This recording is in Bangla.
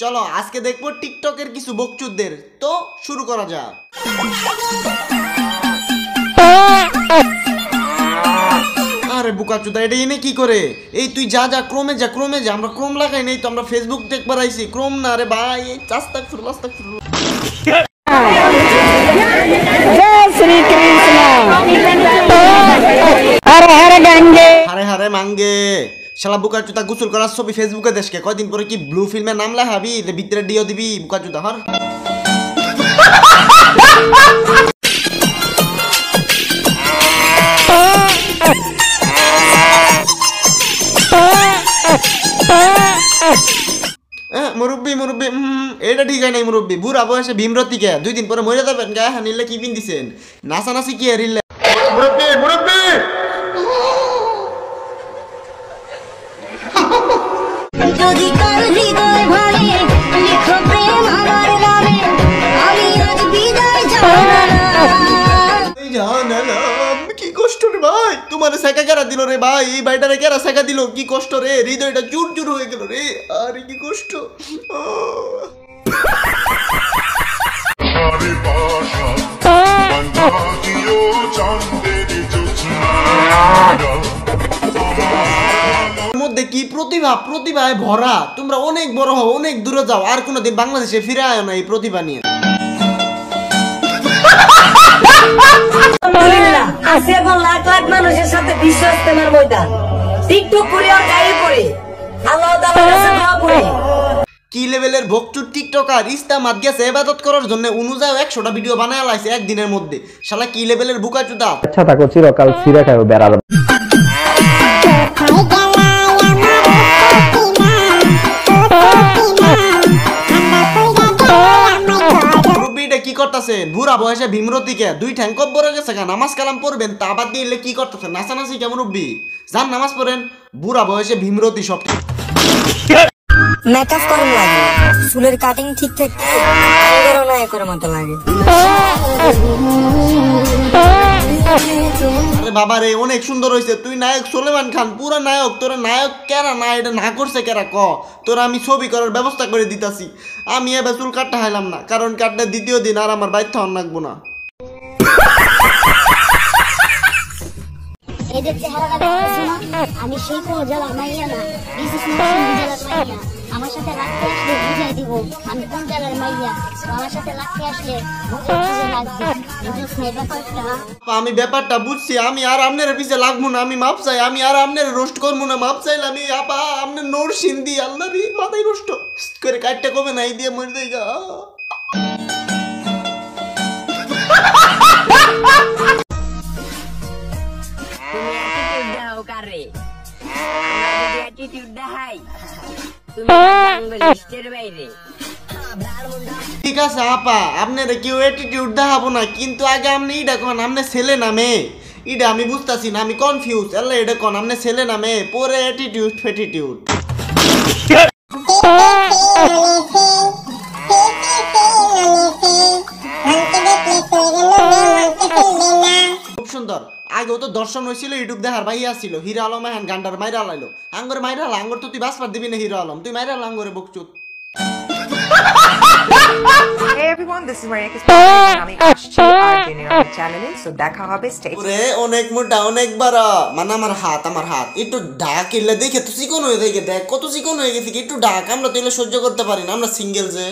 চলো আজকে দেখবো টিকটকের কিছু বকচুদদের। তো শুরু করা যাক। আরে বুকাচুদা, এটা এনে কি করে? এই তুই যা যা ক্রমে যা ক্রমে যা, আমরা ক্রম লাগাই নাই তো, আমরা ফেসবুক দেখবার আইছি, ক্রম না রে ভাই। আস্তাগফিরুল্লাহ আস্তাগফিরুল্লাহ। জয় শ্রী কৃষ্ণ। হরে হরে গঙ্গে হারে হারে মাঙ্গে। শালা বুকাচুদা গোসল করার ছবি ফেসবুকে দেশকে, কয়দিন পরে কি ব্লু ফিল্মে নাম লেখাবি, ভিতরে ডিও দিবি বুকাচুদা। হর মুরব্বী মুরব্বী, এটা ঠিক হয় নাই মুরব্বী। বুড়া বয়সে ভীমরতি কে 2 দিন পরে মরে যাবেন। গায়ে হানিলে কি পিন দিছেন? নাচানাচি কি হারিলে? মুরব্বী মুরব্বী, যদি কাল হৃদয় ভরে লিখো প্রেম আমার নামে, আমি আজ বিদায় জানালাম। কি কষ্ট রে ভাই, তোমার সেকা কেরা দিল রে ভাই? এই বাইটারে কেরা সেকা দিল? কি কষ্ট রে, হৃদয়টা চুর চুর হয়ে গেল রে। আরে কি কষ্ট। মধ্যে কি প্রতিভা, প্রতিভায় ভরা। তোমরা অনেক বড় হও, অনেক দূরে যাও, আর কোনোদিন বাংলাদেশে ফিরে আয় না এই প্রতিভা নিয়ে। আছে এখন লাখ লাখ মানুষের সাথে বিশ্ব ইস্তেমার ময়দান, টিকটক করে আর গায়ে পড়ে আল্লাহ তাআলার কাছে দোয়া করে। কি লেভেলের ভক্তুর টিকটকার ইস্তেমাত গেছে ইবাদত করার জন্য, অনুযায়ী 100টা ভিডিও বানায় লাইছে একদিনের মধ্যে। শালা কি লেভেলের বুকাচুদা। আচ্ছা থাকো, চিরকাল ছিঁড়ে খাও বেড়াল। কি করতেছেন? বুড়া বয়সে ভীমরতিকে 2 ঠ্যাং কব্বরে গেছে, নামাজ কালাম পড়বেন তা বাদ দিয়ে কি করতেছেন? নাচানাচি কেমন রব্বি? যান নামাজ পড়েন। বুড়া বয়সে ভীমরতি সব। মেকআপ করেন লাগে, চুলের কাটিং ঠিক থাকতে নায়কের মতো লাগে। আরে বাবা রে, অনেক সুন্দর হয়েছে। তুই নায়ক সুলেমান খান, পুরা নায়ক। তোরা নায়ক কেরা না, এটা না করছে কেরা ক? তোরা আমি ছবি করার ব্যবস্থা করে দিতাছি। আমি এবার চুল কাটটা হাইলাম না, কারণ কাটটা দ্বিতীয় দিন আর আমার বাইর থান লাগবো না। এদের চেহারাটা দেখতেছো না? আমি সেই কোনো জেলার মাইয়া না, বিশেষ মৌসুমী জেলার মাইয়া। আমার সাথে লাগতে আসলে বুঝাই দিব আমি কোন জেলার মাইয়া। আমার সাথে লাগতে আসলে বুঝে লাগবে, বুঝছ না ব্যাপারটা? আমি ব্যাপারটা বুঝছি। আমি আর আপনার পিছে লাগবো না, আমি মাপ চাই। আমি আর আপনার রোস্ট করবো না, মাপ চাইলে আমি আপা আপনার নোর সিন্দি আল্লাহর মাথায় রোস্ট করে কাটটা কমে নাই দিয়ে মরে দেয় গা। ঠিক আছে আপা, আপনার কেউ অ্যাটিটিউড দেখাবো না, কিন্তু আগে আপনি এটা কোন, আপনি ছেলে না মেয়ে? এটা আমি বুঝতেছি না, আমি কনফিউজ। আল্লাহ এটা কোন, আপনি ছেলে না মেয়ে? পরে অ্যাটিটিউড ফ্যাটিটিউড। খুব সুন্দর। আগেও তো দর্শন হয়েছিল, ইউটিউব দেখার ভাই আসছিল। হিরো আলম এখন গান্ডার মাইরা লাইলো। আঙ্গর মাইরা লা, আঙ্গর তো তুই বাসপার দিবি না হিরো আলম, তুই মাইরা লাঙ্গরে বকচুত। Hey everyone, this is Maria Kispan. আমি আসছি আর জেনারেল চ্যানেলে, সো দেখা হবে। স্টে ওরে অনেক মোটা, অনেক বড়। মানে আমার হাত একটু ডাক এলে দেখে তো চিকন হয়ে দেখে দেখ কত চিকন হয়ে গেছে। একটু ডাক, আমরা তো এলে সহ্য করতে পারি না, আমরা সিঙ্গেল যে।